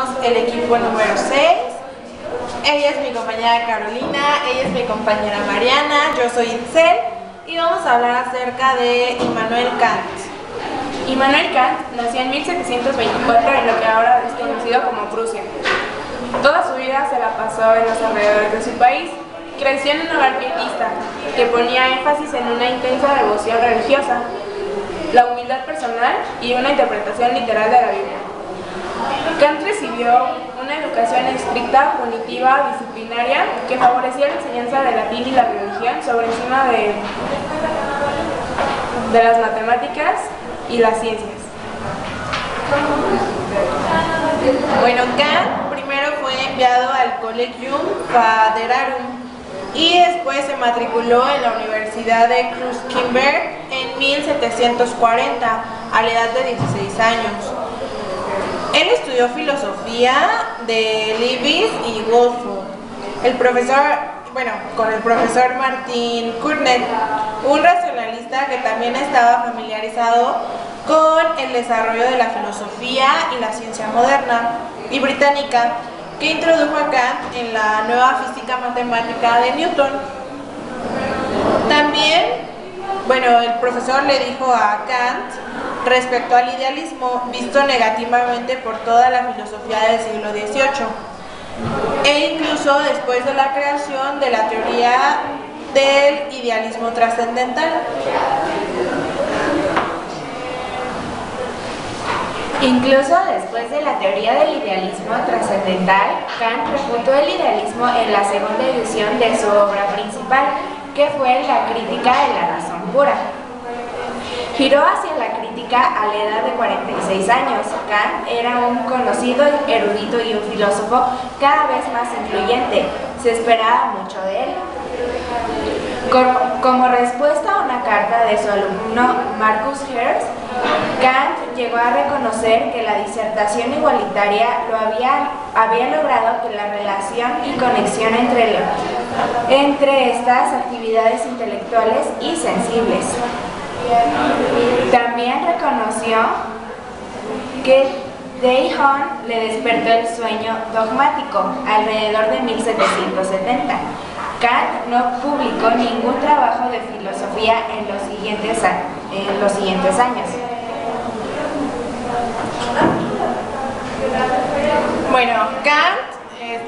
somos el equipo número 6. Ella es mi compañera Carolina, ella es mi compañera Mariana, yo soy Itzel y vamos a hablar acerca de Immanuel Kant. Immanuel Kant nació en 1724 en lo que ahora es conocido como Prusia. Toda su vida se la pasó en los alrededores de su país. Creció en un hogar pietista que ponía énfasis en una intensa devoción religiosa, la humildad personal y una interpretación literal de la Biblia. Kant recibió una educación estricta, punitiva, disciplinaria, que favorecía la enseñanza del latín y la religión sobre encima de las matemáticas y las ciencias. Bueno, Kant primero fue enviado al Collegium Phaederarum y después se matriculó en la Universidad de Kruskimberg en 1740 a la edad de 16 años. Él estudió filosofía de Leibniz y Wolfgang. Con el profesor Martin Cournet, un racionalista que también estaba familiarizado con el desarrollo de la filosofía y la ciencia moderna y británica, que introdujo a Kant en la nueva física matemática de Newton. También, el profesor le dijo a Kant respecto al idealismo visto negativamente por toda la filosofía del siglo XVIII, e incluso después de la creación de la teoría del idealismo trascendental. Incluso después de la teoría del idealismo trascendental, Kant refutó el idealismo en la segunda edición de su obra principal, que fue la Crítica de la razón pura. Giró hacia la crítica a la edad de 46 años. Kant era un conocido erudito y un filósofo cada vez más influyente. Se esperaba mucho de él. Como respuesta a una carta de su alumno Marcus Hertz, Kant llegó a reconocer que la disertación igualitaria había logrado que la relación y conexión entre estas actividades intelectuales y sensibles. También reconoció que Deichmann le despertó el sueño dogmático alrededor de 1770. Kant no publicó ningún trabajo de filosofía en los siguientes años. Kant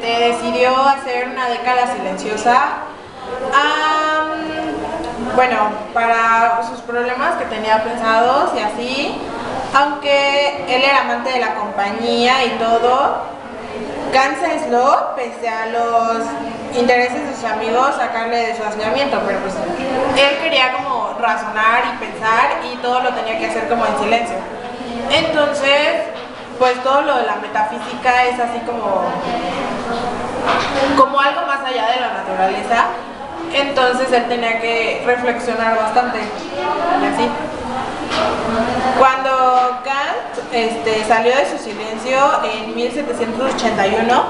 decidió hacer una década silenciosa para sus problemas que tenía pensados y así, aunque él era amante de la compañía y todo. Kant se aisló pese a los intereses de sus amigos sacarle de su aislamiento, pero pues él quería como razonar y pensar y todo lo tenía que hacer como en silencio. Entonces, pues todo lo de la metafísica es así como algo más allá de la naturaleza. Entonces él tenía que reflexionar bastante y así. Cuando Kant salió de su silencio en 1781,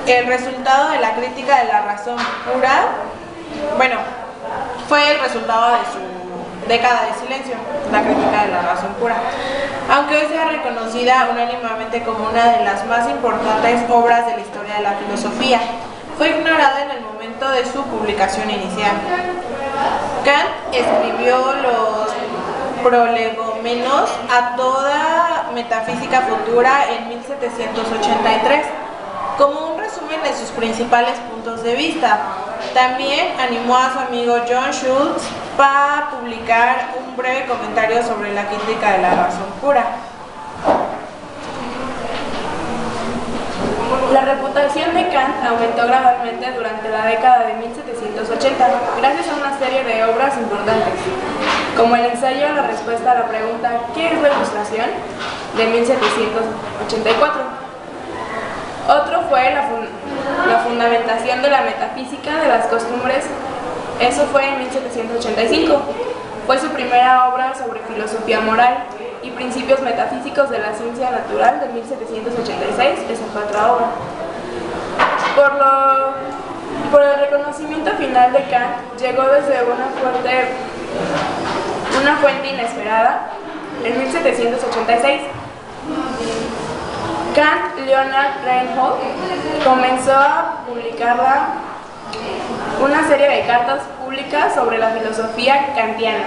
el resultado de la crítica de la razón pura, fue el resultado de su década de silencio, la crítica de la razón pura, aunque hoy sea reconocida unánimemente como una de las más importantes obras de la historia de la filosofía. Fue ignorada en el momento de su publicación inicial. Kant escribió los prolegomenos a toda metafísica futura en 1783, como un resumen de sus principales puntos de vista. También animó a su amigo John Schultz para publicar un breve comentario sobre la crítica de la razón pura. La reputación de Kant aumentó gradualmente durante la década de 1780, gracias a una serie de obras importantes, como el ensayo La respuesta a la pregunta ¿qué es la ilustración?, de 1784. Otro fue la fundamentación de la metafísica de las costumbres, eso fue en 1785. Fue su primera obra sobre filosofía moral y principios metafísicos de la ciencia natural de 1786, esa fue otra obra. Por el reconocimiento final de Kant llegó desde una fuente inesperada en 1786. Kant Leonard Reinhold comenzó a publicar una serie de cartas públicas sobre la filosofía kantiana.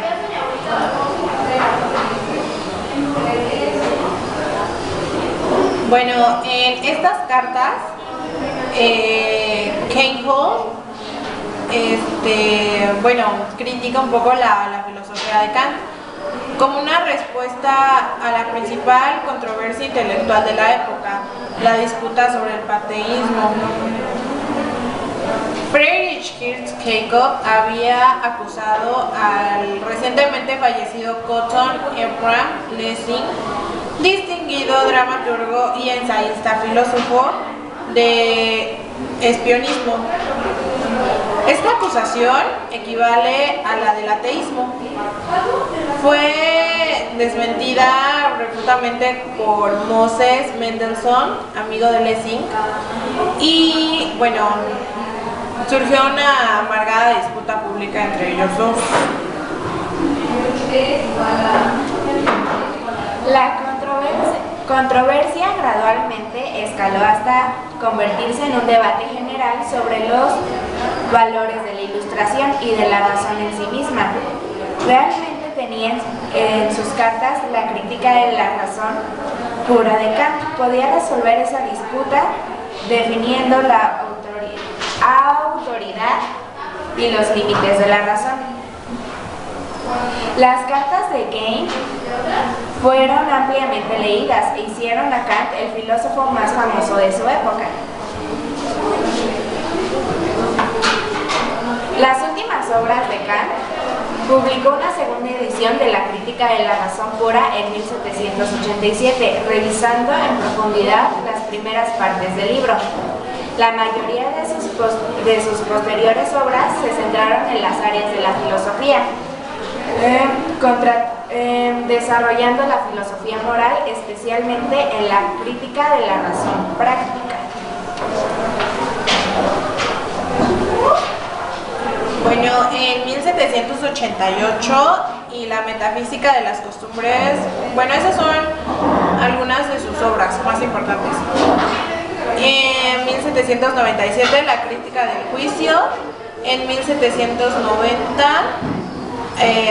Bueno, en estas cartas, Reinhold critica un poco la filosofía de Kant como una respuesta a la principal controversia intelectual de la época, la disputa sobre el panteísmo. Friedrich Jacob había acusado al recientemente fallecido Cotton Ephraim Lessing, distinguido dramaturgo y ensayista filósofo, de espionismo. Esta acusación equivale a la del ateísmo. Fue desmentida repetidamente por Moses Mendelssohn, amigo de Lessing, y bueno, surgió una amargada disputa pública entre ellos dos. La controversia gradualmente escaló hasta convertirse en un debate general sobre los valores de la ilustración y de la razón en sí misma. Realmente tenían en sus cartas la crítica de la razón pura de Kant. Podía resolver esa disputa definiendo la autoridad y los límites de la razón. Las cartas de Kant fueron ampliamente leídas e hicieron a Kant el filósofo más famoso de su época. Las últimas obras de Kant publicó una segunda edición de la Crítica de la Razón Pura en 1787, revisando en profundidad las primeras partes del libro. La mayoría de sus posteriores obras se centraron en las áreas de la filosofía, desarrollando la filosofía moral, especialmente en la crítica de la razón práctica. Bueno, en 1788 y la metafísica de las costumbres, bueno, esas son algunas de sus obras más importantes. En 1797 la crítica del juicio, en 1790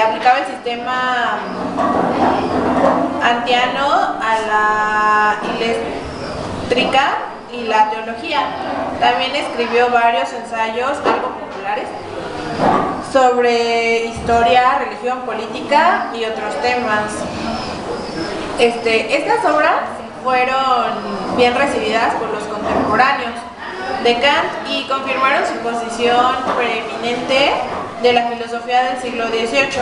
aplicaba el sistema kantiano a la eléctrica y la teología. También escribió varios ensayos algo populares sobre historia, religión, política y otros temas. Estas obras fueron bien recibidas por los contemporáneos de Kant y confirmaron su posición preeminente de la filosofía del siglo XVIII.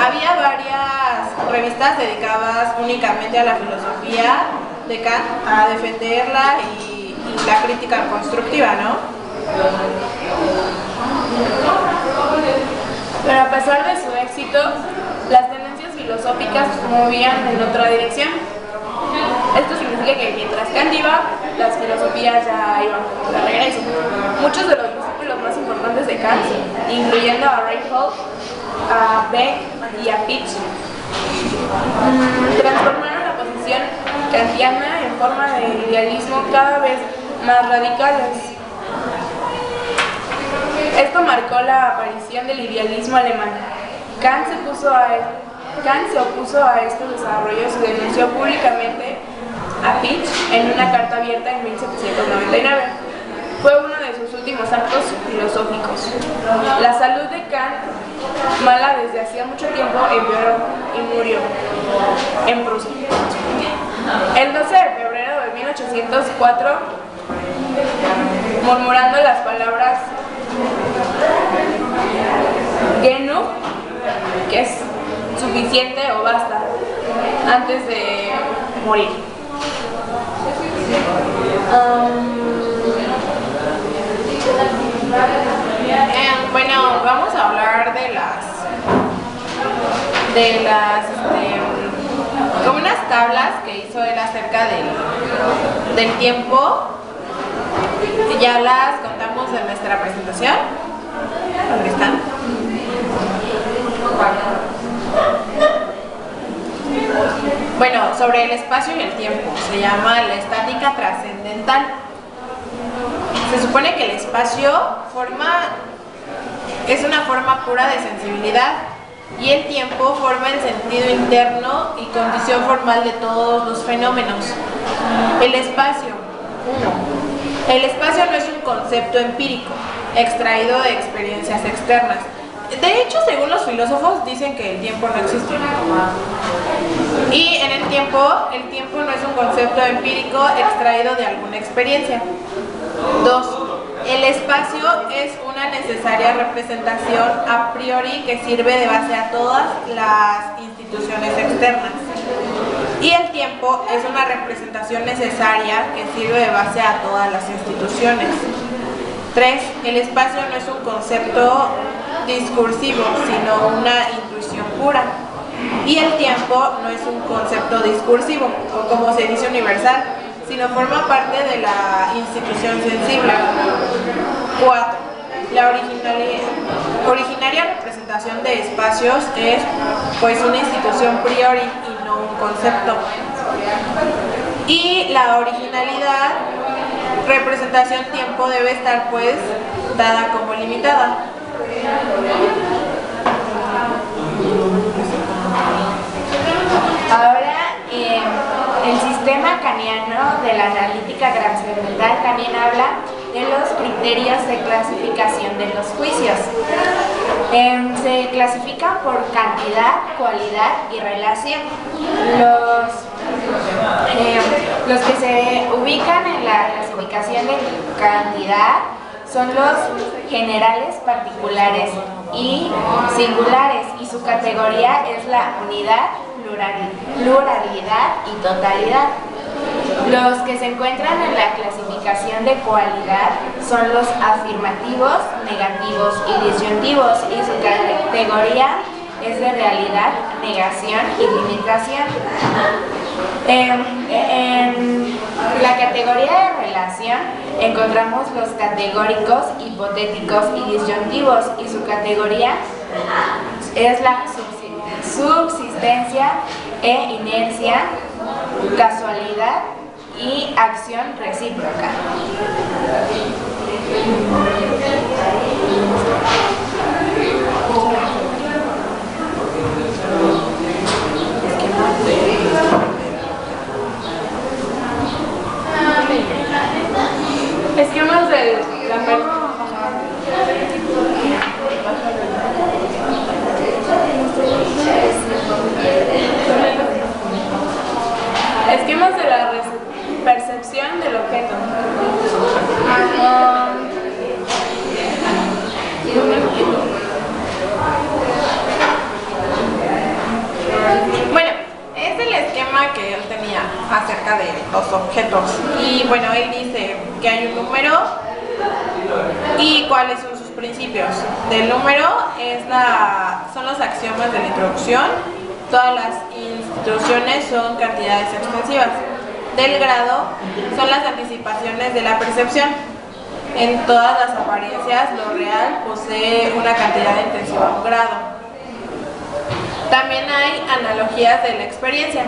Había varias revistas dedicadas únicamente a la filosofía de Kant, a defenderla y la crítica constructiva, ¿no? Pero a pesar de su éxito, las tendencias filosóficas se movían en otra dirección. Esto significa que mientras Kant iba, las filosofías ya iban de regreso. Muchos de los discípulos más importantes de Kant, incluyendo a Reinhold, a Beck y a Fichte, transformaron la posición kantiana en forma de idealismo cada vez más radicales. Esto marcó la aparición del idealismo alemán. Kant se opuso a estos desarrollos y denunció públicamente a Fichte en una carta abierta en 1799. Fue uno de sus últimos actos filosóficos. La salud de Kant, mala desde hacía mucho tiempo, empeoró y murió en Prusia. El 12 de febrero de 1804, murmurando las palabras genug, que es suficiente o basta, antes de morir. Bueno, vamos a hablar de como unas tablas que hizo él acerca del tiempo. Ya las contamos en nuestra presentación. ¿Dónde están? Bueno, sobre el espacio y el tiempo, se llama la estática trascendental. Se supone que el espacio es una forma pura de sensibilidad y el tiempo forma el sentido interno y condición formal de todos los fenómenos. El espacio no es un concepto empírico, extraído de experiencias externas. De hecho, según los filósofos, dicen que el tiempo no existe. Y en el tiempo no es un concepto empírico extraído de alguna experiencia. 2. El espacio es una necesaria representación a priori que sirve de base a todas las instituciones externas. Y el tiempo es una representación necesaria que sirve de base a todas las instituciones. 3. El espacio no es un concepto discursivo, sino una intuición pura. Y el tiempo no es un concepto discursivo, o como se dice universal, sino forma parte de la institución sensible. 4. La originaria representación de espacios es pues una institución priori y no un concepto. Y la originalidad, representación tiempo, debe estar pues dada como limitada. Ahora, el sistema kaniano de la analítica trascendental también habla de los criterios de clasificación de los juicios. Se clasifican por cantidad, cualidad y relación. Los que se ubican en la clasificación de cantidad son los generales, particulares y singulares, y su categoría es la unidad, pluralidad y totalidad. Los que se encuentran en la clasificación de cualidad son los afirmativos, negativos y disyuntivos, y su categoría es de realidad, negación y limitación. En la categoría de relación encontramos los categóricos, hipotéticos y disyuntivos, y su categoría es la subsistencia e inercia, casualidad y acción recíproca. Esquemas de la esquemas de la percepción del objeto. Bueno, es el esquema que él tenía acerca de los objetos. Y bueno, él dice que hay un número y cuáles son sus principios. Del número son los axiomas de la introducción. Todas las instituciones son cantidades extensivas. Del grado son las anticipaciones de la percepción. En todas las apariencias, lo real posee una cantidad intensiva, un grado. También hay analogías de la experiencia,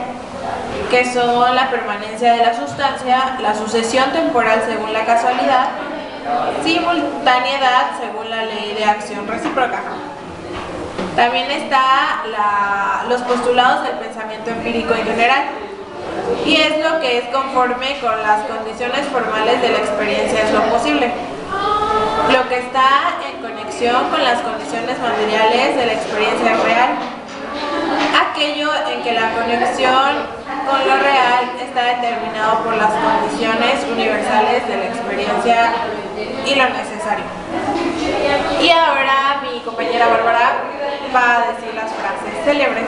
que son la permanencia de la sustancia, la sucesión temporal según la casualidad, simultaneidad según la ley de acción recíproca. También está los postulados del pensamiento empírico en general, y es lo que es conforme con las condiciones formales de la experiencia es lo posible. Lo que está en conexión con las condiciones materiales de la experiencia real. Aquello en que la conexión con lo real está determinado por las condiciones universales de la experiencia y lo necesario. Y ahora mi compañera Bárbara va a decir las frases célebres.